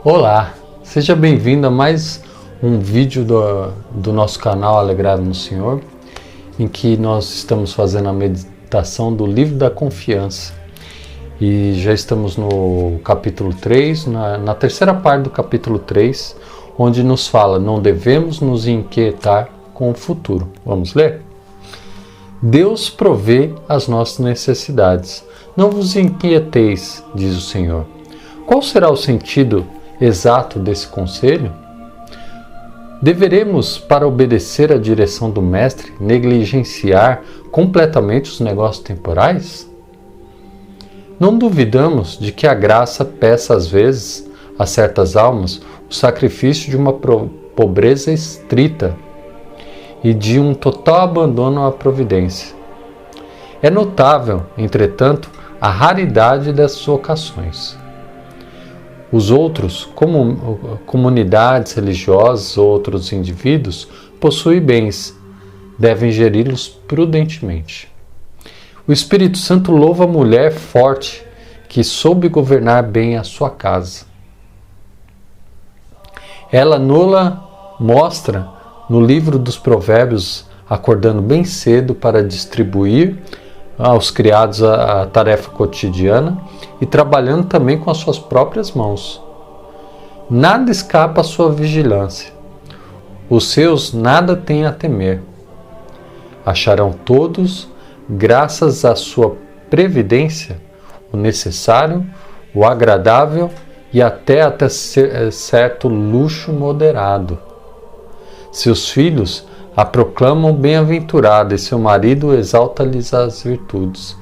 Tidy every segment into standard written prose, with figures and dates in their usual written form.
Olá, seja bem-vindo a mais um vídeo do nosso canal Alegrado no Senhor, em que nós estamos fazendo a meditação do livro da confiança. E já estamos no capítulo 3, na terceira parte do capítulo 3, onde nos fala: não devemos nos inquietar com o futuro. Vamos ler? Deus provê as nossas necessidades. Não vos inquieteis, diz o Senhor. Qual será o sentido exato desse conselho? Deveremos, para obedecer à direção do Mestre, negligenciar completamente os negócios temporais? Não duvidamos de que a graça peça às vezes a certas almas o sacrifício de uma pobreza estrita e de um total abandono à providência. É notável, entretanto, a raridade dessas ocasions. Os outros, como comunidades religiosas ou outros indivíduos, possuem bens, devem geri-los prudentemente. O Espírito Santo louva a mulher forte que soube governar bem a sua casa. Ela nola mostra no livro dos Provérbios, acordando bem cedo para distribuir aos criados a tarefa cotidiana e trabalhando também com as suas próprias mãos. Nada escapa à sua vigilância. Os seus nada têm a temer. Acharão todos, graças à sua previdência, o necessário, o agradável e até certo luxo moderado. Seus filhos a proclamam bem-aventurada e seu marido exalta-lhes as virtudes.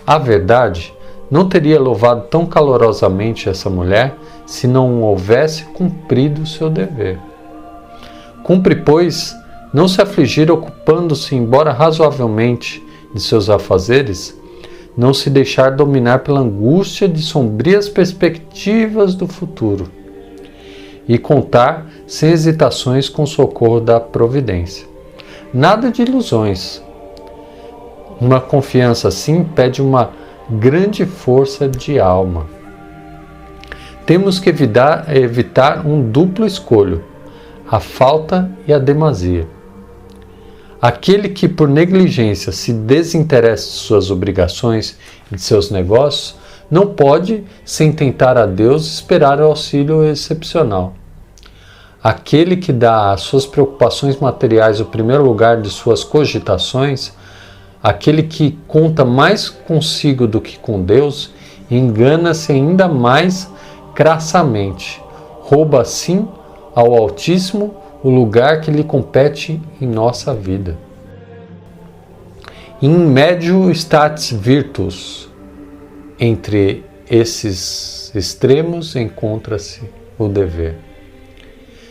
A verdade, não teria louvado tão calorosamente essa mulher se não houvesse cumprido o seu dever. Cumpre, pois, não se afligir ocupando-se, embora razoavelmente, de seus afazeres, não se deixar dominar pela angústia de sombrias perspectivas do futuro e contar sem hesitações com o socorro da providência. Nada de ilusões. Uma confiança assim pede uma grande força de alma. Temos que evitar um duplo escolho, a falta e a demasia. Aquele que por negligência se desinteressa de suas obrigações e de seus negócios, não pode, sem tentar a Deus, esperar o auxílio excepcional. Aquele que dá às suas preocupações materiais o primeiro lugar de suas cogitações, aquele que conta mais consigo do que com Deus, engana-se ainda mais crassamente. Rouba assim ao Altíssimo o lugar que lhe compete em nossa vida. In medio statis virtus. Entre esses extremos encontra-se o dever.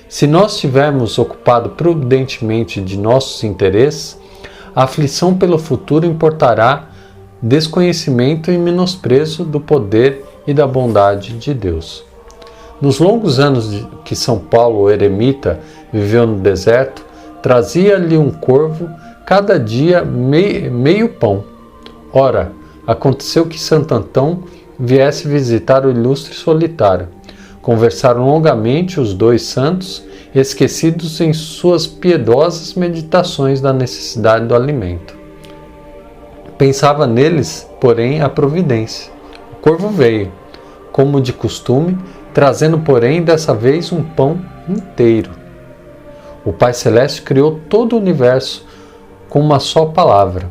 Se nós tivermos ocupado prudentemente de nossos interesses, a aflição pelo futuro importará desconhecimento e menosprezo do poder e da bondade de Deus. Nos longos anos que São Paulo, o eremita, viveu no deserto, trazia-lhe um corvo cada dia meio pão. Ora, aconteceu que Santo Antão viesse visitar o ilustre solitário. Conversaram longamente os dois santos, esquecidos em suas piedosas meditações da necessidade do alimento. Pensava neles, porém, a providência. O corvo veio, como de costume, trazendo, porém, dessa vez um pão inteiro. O Pai Celeste criou todo o universo com uma só palavra.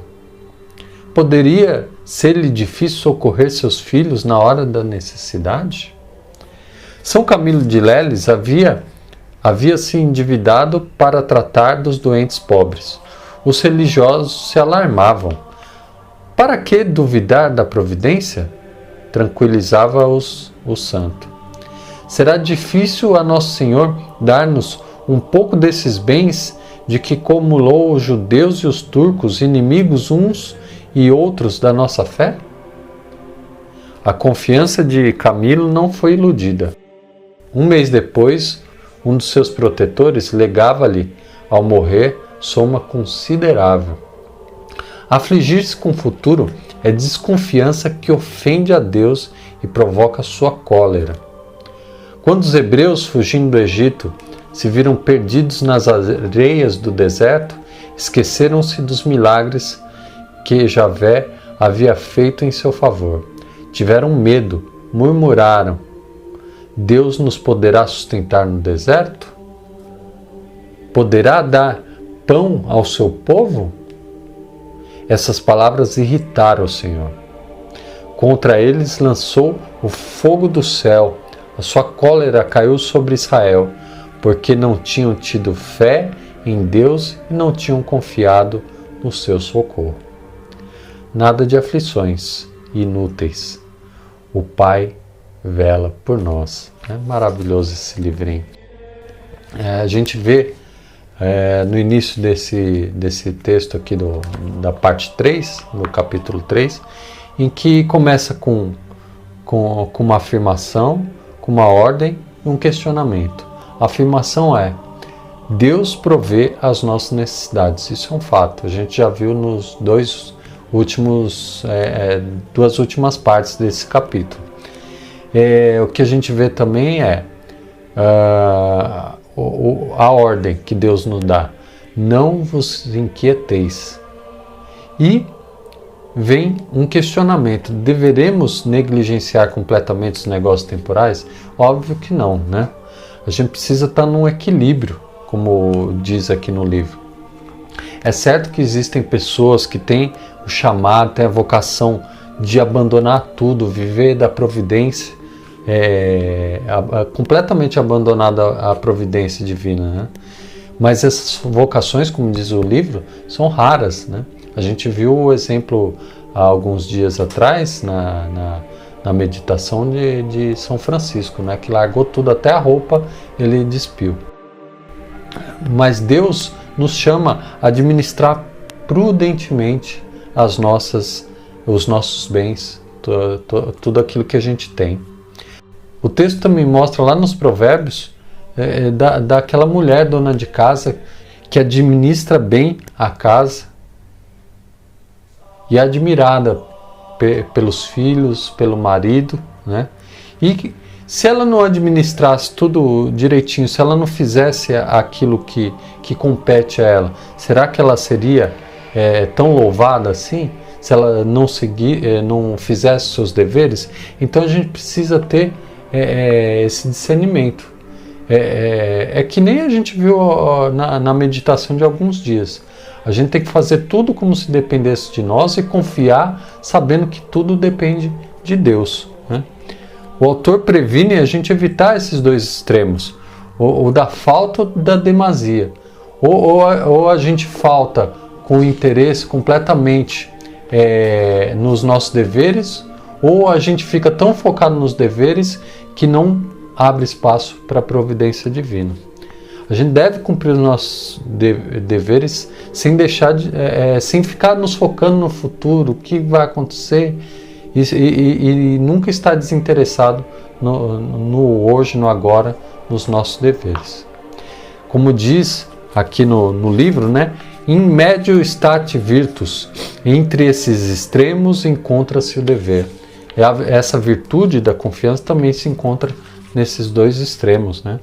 Poderia ser-lhe difícil socorrer seus filhos na hora da necessidade? São Camilo de Leles havia se endividado para tratar dos doentes pobres. Os religiosos se alarmavam. Para que duvidar da providência? Tranquilizava-os o santo. Será difícil a Nosso Senhor dar-nos um pouco desses bens de que acumulou os judeus e os turcos, inimigos uns e outros da nossa fé? A confiança de Camilo não foi iludida. Um mês depois, um dos seus protetores legava-lhe, ao morrer, soma considerável. Afligir-se com o futuro é desconfiança que ofende a Deus e provoca sua cólera. Quando os hebreus, fugindo do Egito, se viram perdidos nas areias do deserto, esqueceram-se dos milagres que Javé havia feito em seu favor. Tiveram medo, murmuraram: Deus nos poderá sustentar no deserto? Poderá dar pão ao seu povo? Essas palavras irritaram o Senhor. Contra eles lançou o fogo do céu. A sua cólera caiu sobre Israel, porque não tinham tido fé em Deus e não tinham confiado no seu socorro. Nada de aflições inúteis. O Pai vela por nós. É maravilhoso esse livrinho. A gente vê no início desse texto aqui da parte 3, do capítulo 3, em que começa com uma afirmação, com uma ordem e um questionamento. A afirmação é: Deus provê as nossas necessidades. Isso é um fato. A gente já viu nos duas últimas partes desse capítulo. O que a gente vê também é a ordem que Deus nos dá: não vos inquieteis. E vem um questionamento: deveremos negligenciar completamente os negócios temporais? Óbvio que não, né? A gente precisa estar num equilíbrio, como diz aqui no livro. É certo que existem pessoas que têm o chamado, têm a vocação de abandonar tudo, viver da providência, completamente abandonada à providência divina, né? Mas essas vocações, como diz o livro, são raras, né? A gente viu o exemplo há alguns dias atrás na meditação de São Francisco, né? Que largou tudo, até a roupa ele despiu. Mas Deus nos chama a administrar prudentemente os nossos bens, tudo aquilo que a gente tem. O texto também mostra lá nos Provérbios daquela mulher dona de casa que administra bem a casa e é admirada pelos filhos, pelo marido, né? E se ela não administrasse tudo direitinho, se ela não fizesse aquilo que compete a ela, será que ela seria tão louvada assim? Se ela não fizesse seus deveres? Então a gente precisa ter esse discernimento. É que nem a gente viu na meditação de alguns dias. A gente tem que fazer tudo como se dependesse de nós e confiar, sabendo que tudo depende de Deus, né? O autor previne a gente evitar esses dois extremos, ou da falta ou da demasia. Ou a gente falta com interesse completamente nos nossos deveres, ou a gente fica tão focado nos deveres que não abre espaço para a providência divina. A gente deve cumprir os nossos deveres sem ficar nos focando no futuro, o que vai acontecer, e nunca estar desinteressado no hoje, no agora, nos nossos deveres. Como diz aqui no livro, né? In medio stat virtus, entre esses extremos encontra-se o dever. Essa virtude da confiança também se encontra nesses dois extremos, né?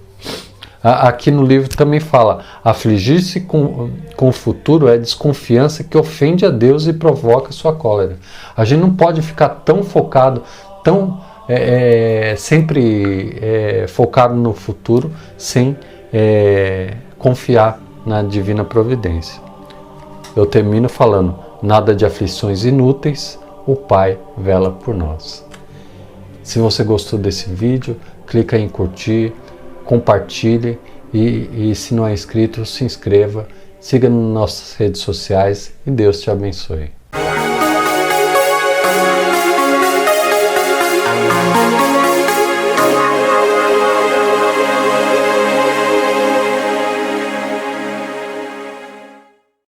Aqui no livro também fala: afligir-se com o futuro é desconfiança que ofende a Deus e provoca sua cólera. A gente não pode ficar tão focado, sempre focado no futuro, sem confiar na divina providência. Eu termino falando: nada de aflições inúteis, o Pai vela por nós. Se você gostou desse vídeo, clica em curtir, compartilhe e se não é inscrito, se inscreva, siga nas nossas redes sociais e Deus te abençoe.